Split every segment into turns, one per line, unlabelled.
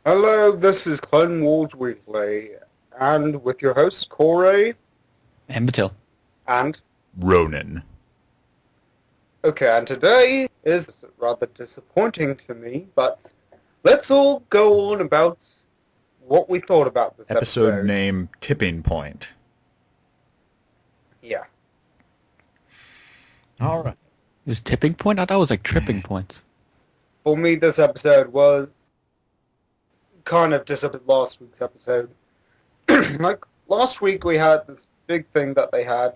Hello, this is Clone Wars Weekly, and with your hosts Corey
And Batil.
and
Ronan.
okay, and today is rather disappointing to me, but let's all go on about what we thought about this
Episode name Tipping Point.
Yeah.
All right.
It was tipping point? I thought it was like tripping points.
For me, this episode was kind of disappointed last week's episode. Like, last week we had this big thing that they had.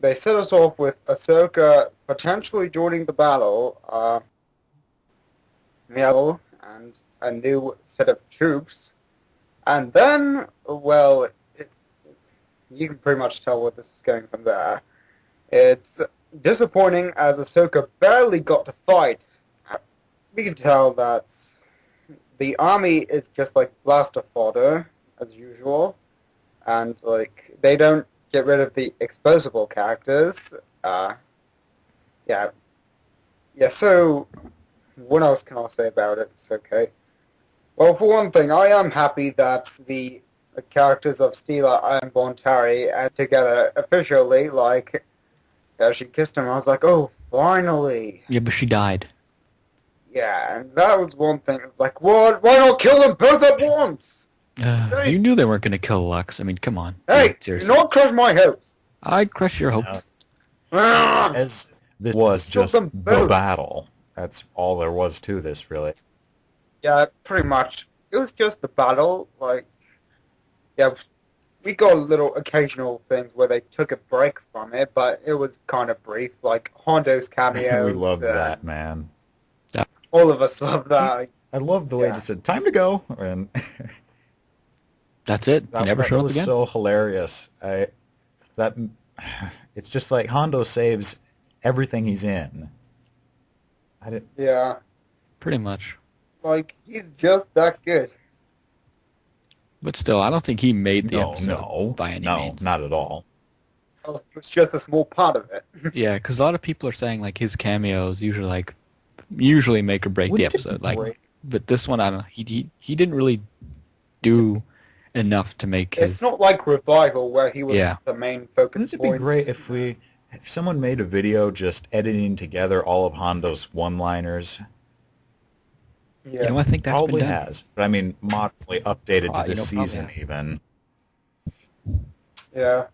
They set us off with Ahsoka potentially joining the battle, and a new set of troops. And then, well, you can pretty much tell where this is going from there. It's disappointing as Ahsoka barely got to fight. We can tell that the army is just like blaster fodder, as usual. And, like, they don't get rid of the exposable characters. So what else can I say about it? It's okay. Well, for one thing, I am happy that the characters of Steela and Bontari are together officially. Like, she kissed him, I was like, oh, finally.
Yeah, but she died.
Yeah, and that was one thing. It's like, what? Why not kill them both at once? Hey.
You knew they weren't going to kill Lux. I mean, come on.
Hey,
seriously.
do not crush my hopes.
I crush your hopes.
As this was just
them
the
both.
battle. That's all there was to this, really.
Yeah, pretty much. It was just the battle. Like, yeah, we got little occasional things where they took a break from it, but it was kind of brief. Like Hondo's cameo.
We loved that, man.
All of us love that.
I loved the way he just said, time to go. And
That's it. He never showed up
was
again.
so hilarious. It's just like Hondo saves everything he's in.
Yeah,
Pretty much.
like, he's just that good.
But still, I don't think he made the episode
No,
by any means.
not at all.
Well, it's just a small part of it.
Yeah, because a lot of people are saying like his cameos usually make or break the
Wouldn't it be
episode. Like,
great?
but this one, I don't know. He didn't really do enough to make his.
It's not like Revival where he was
Yeah.
the main focus
Wouldn't it be
point.
great if someone made a video just editing together all of Hondo's one-liners?
Yeah.
You know, I think that's
Probably
been done.
has, but I mean, moderately updated to
You
this
know, probably
season
has.
even.
Yeah.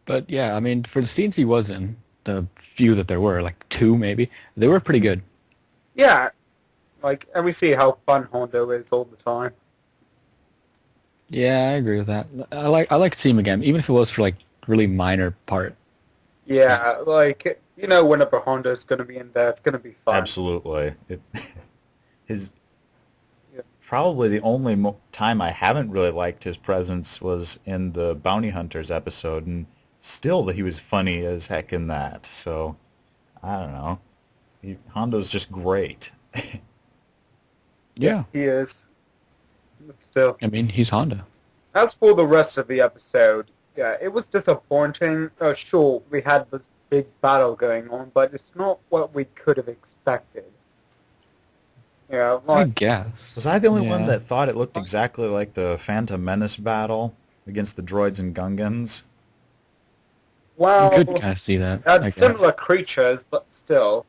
But yeah, I mean, for the scenes he was in, the few that there were, like 2 maybe, they were pretty good.
Yeah. Like, and we see how fun Hondo is all the time.
Yeah, I agree with that. I like to see him again, even if it was for like really minor part.
Yeah, like, you know, whenever Hondo's going to be in there, it's going to be fun.
Absolutely. His
Yeah.
probably the only time I haven't really liked his presence was in the Bounty Hunters episode, and still he was funny as heck in that. So I don't know. Hondo's just great.
Yeah.
He is. But still.
I mean, he's Honda.
As for the rest of the episode, yeah, it was disappointing. Sure, we had this big battle going on, but it's not what we could have expected. Yeah,
I
like,
guess.
Was I the only one
Yeah.
that thought it looked exactly like the Phantom Menace battle against the droids and Gungans?
well,
You could kind of see that. I
had
guess.
similar creatures, but still,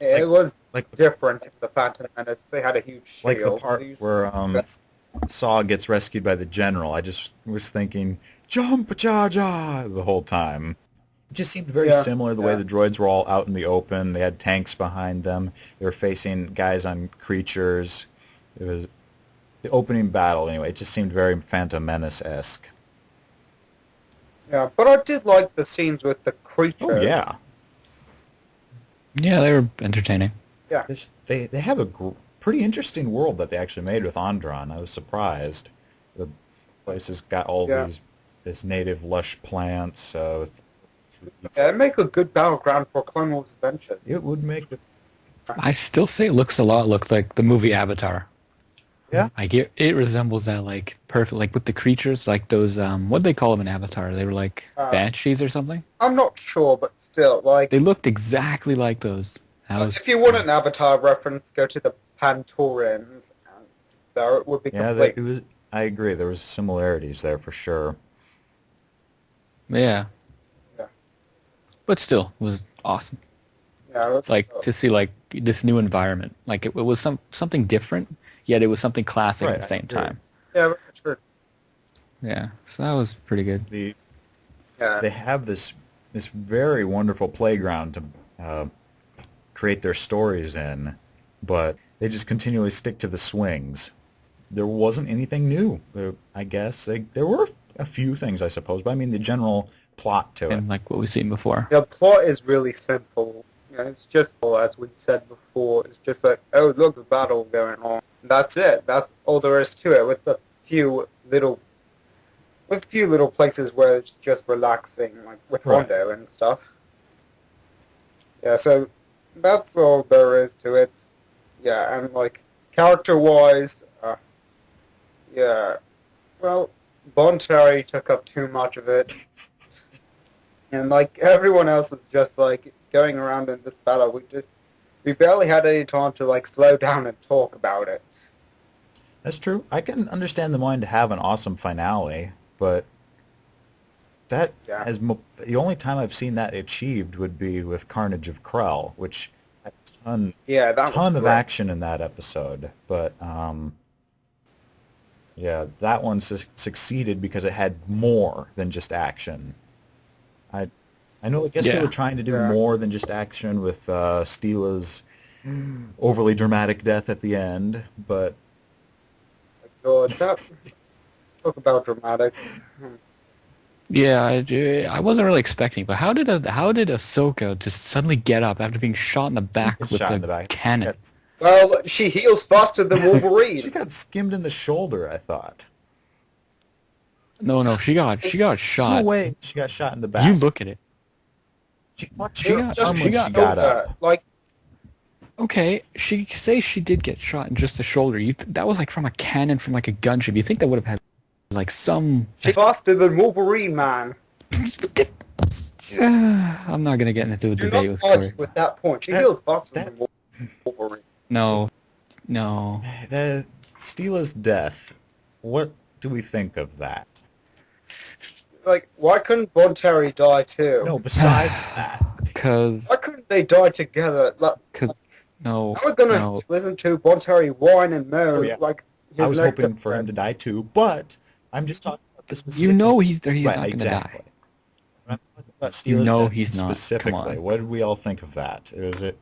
it was
Like
different in the Phantom Menace. They had a huge shield.
like the part
These-
where Saw gets rescued by the general. I just was thinking, jump, Jar Jar, the whole time. It just seemed very
Yeah,
similar the way
yeah.
the droids were all out in the open. They had tanks behind them. They were facing guys on creatures. It was the opening battle, anyway. It just seemed very Phantom Menace-esque.
Yeah, but I did like the scenes with the creatures.
Oh, yeah.
Yeah, they were entertaining.
They have a pretty interesting world that they actually made with Onderon. I was surprised. The place has got all this native lush plants, so
Yeah, it make a good battleground for Clone Wars adventures.
it would make it.
I still say it looks like the movie Avatar.
Yeah.
Like it resembles that like perfect, like with the creatures, like those what they call them in Avatar? They were like banshees or something.
I'm not sure, but still, like,
They looked exactly like those.
if you want an Avatar reference, go to the Pantorans. there, it would be
Yeah,
complete.
it was. I agree. There was similarities there for sure.
Yeah.
Yeah.
But still, it was awesome.
Yeah, that's
Like to see like this new environment. Like it was something different, yet it was something classic
Right,
at the
I
same
agree.
time.
yeah, very true.
Yeah. So that was pretty good.
Yeah,
They have this very wonderful playground to create their stories in, but they just continually stick to the swings. There wasn't anything new, I guess. There were a few things, I suppose, but I mean the general plot to it.
And like what we've seen before.
the plot is really simple. You know, it's just, as we said before, it's just like, oh, look, the battle going on. That's it. That's all there is to it, with a few little places where it's just relaxing, like with
Right.
Rondo and stuff. Yeah, so that's all there is to it. Yeah, and like character-wise, yeah, well, Bon Terry took up too much of it, and like everyone else was just like going around in this battle. We barely had any time to like slow down and talk about it.
That's true. I can understand them wanting to have an awesome finale, but that
Yeah.
the only time I've seen that achieved would be with Carnage of Krell, which had a
Yeah, that
ton
was
of
great.
action in that episode. But yeah, that one succeeded because it had more than just action. I know. I guess they
Yeah.
were trying to do
Yeah.
more than just action with Steela's overly dramatic death at the end, but
God, that talk about dramatic.
Yeah, I wasn't really expecting. But how did Ahsoka just suddenly get up after being shot in the back with
shot
a
in the back.
cannon?
Well, she heals faster than Wolverine.
She got skimmed in the shoulder, I thought.
No, she got
There's
shot.
no way she got shot in the back.
You look at it.
She
It was
got-
just
she got-
got up.
Like,
Okay, she did get shot in just the shoulder. That was like from a cannon from like a gunship. You think that would have had like some?
she faster than Wolverine, man.
I'm not gonna get into a
Do
debate
not
with Corey.
argue with that point. She
That-
heals faster
that-
than Wolverine.
No.
The Steela's death. What do we think of that?
Like, why couldn't Bon Terry die too?
No, besides that.
Cause
Why couldn't they die together? Like,
no.
I'm gonna
No.
listen to Bon Terry whine and moan
Oh, yeah.
like his
I was
next
hoping for him to die too, but I'm just talking about the specific.
You know he's not
Right,
gonna
exactly.
die.
I'm talking about
You
Steela's
know
death
he's not. Come
specifically.
on.
What did we all think of that? Was it?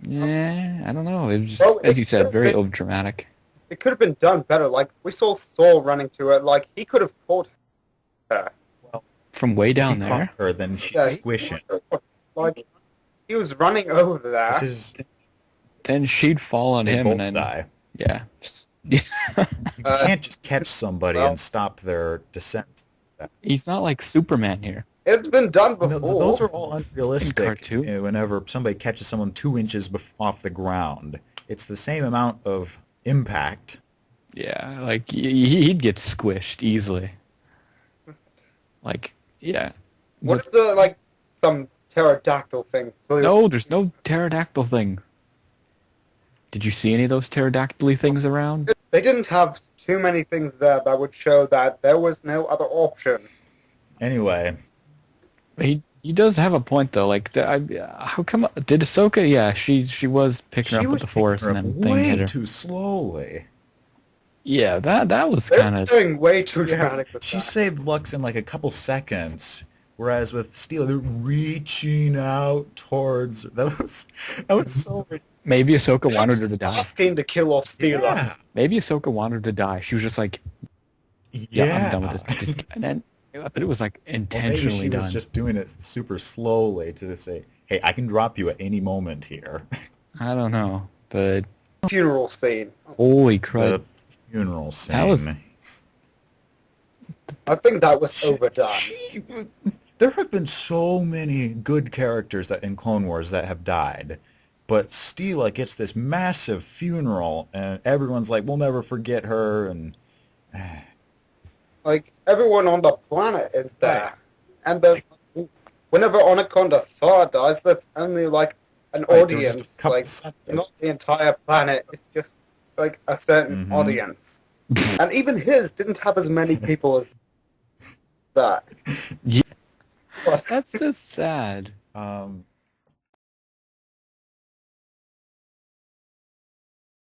Yeah, I don't know. It was just,
Well,
as you said,
could've
very
been-
overdramatic.
It could have been done better. Like, we saw Saul running to it. Like, he could have caught her.
From way down
He
there.
caught her, then she's
Yeah, he
squishing.
caught her. Like, he was running over there.
This is
Then she'd fall on
they
him
both
and then
die.
yeah.
You can't just catch somebody
well-
and stop their descent.
He's not like Superman here.
It's been done
No,
before.
those are all unrealistic.
cartoon.
Whenever somebody catches someone 2 inches off the ground, it's the same amount of impact.
Yeah, like he'd get squished easily. Like yeah.
What if the, like, some pterodactyl thing flew?
No, there's no pterodactyl thing. Did you see any of those pterodactyl things around?
They didn't have too many things there that would show that there was no other option.
Anyway,
He does have a point though. Like, how come did Ahsoka? Yeah, she was picking her
she
up
was
with the Force
picking
and
her
then
up
thing hit
way
her.
too slowly.
Yeah, that was
They're
kind of.
doing way too dramatic with
She
that.
saved Lux in like a couple seconds, whereas with Steela, they're reaching out towards. That was so.
Maybe Ahsoka wanted her to die.
Asking to kill off Steela.
Yeah.
Maybe Ahsoka wanted her to die. She was just like, yeah, I'm done with this. And then, but it was like
Well, maybe
intentionally
she
done.
was just doing it super slowly to say, "Hey, I can drop you at any moment here."
I don't know, but
Funeral scene.
holy
The
crap!
funeral scene.
That was-
I think that was overdone.
There have been so many good characters that in Clone Wars that have died, but Steela gets this massive funeral, and everyone's like, "We'll never forget her," and
Like, everyone on the planet is there.
Right.
And the, whenever Anaconda 4 dies, that's only, like, an
Right, there was just
audience.
a couple
Like,
seconds.
not the entire planet. It's just like a certain audience, and even his didn't have as many people as that.
Yeah. That's so sad.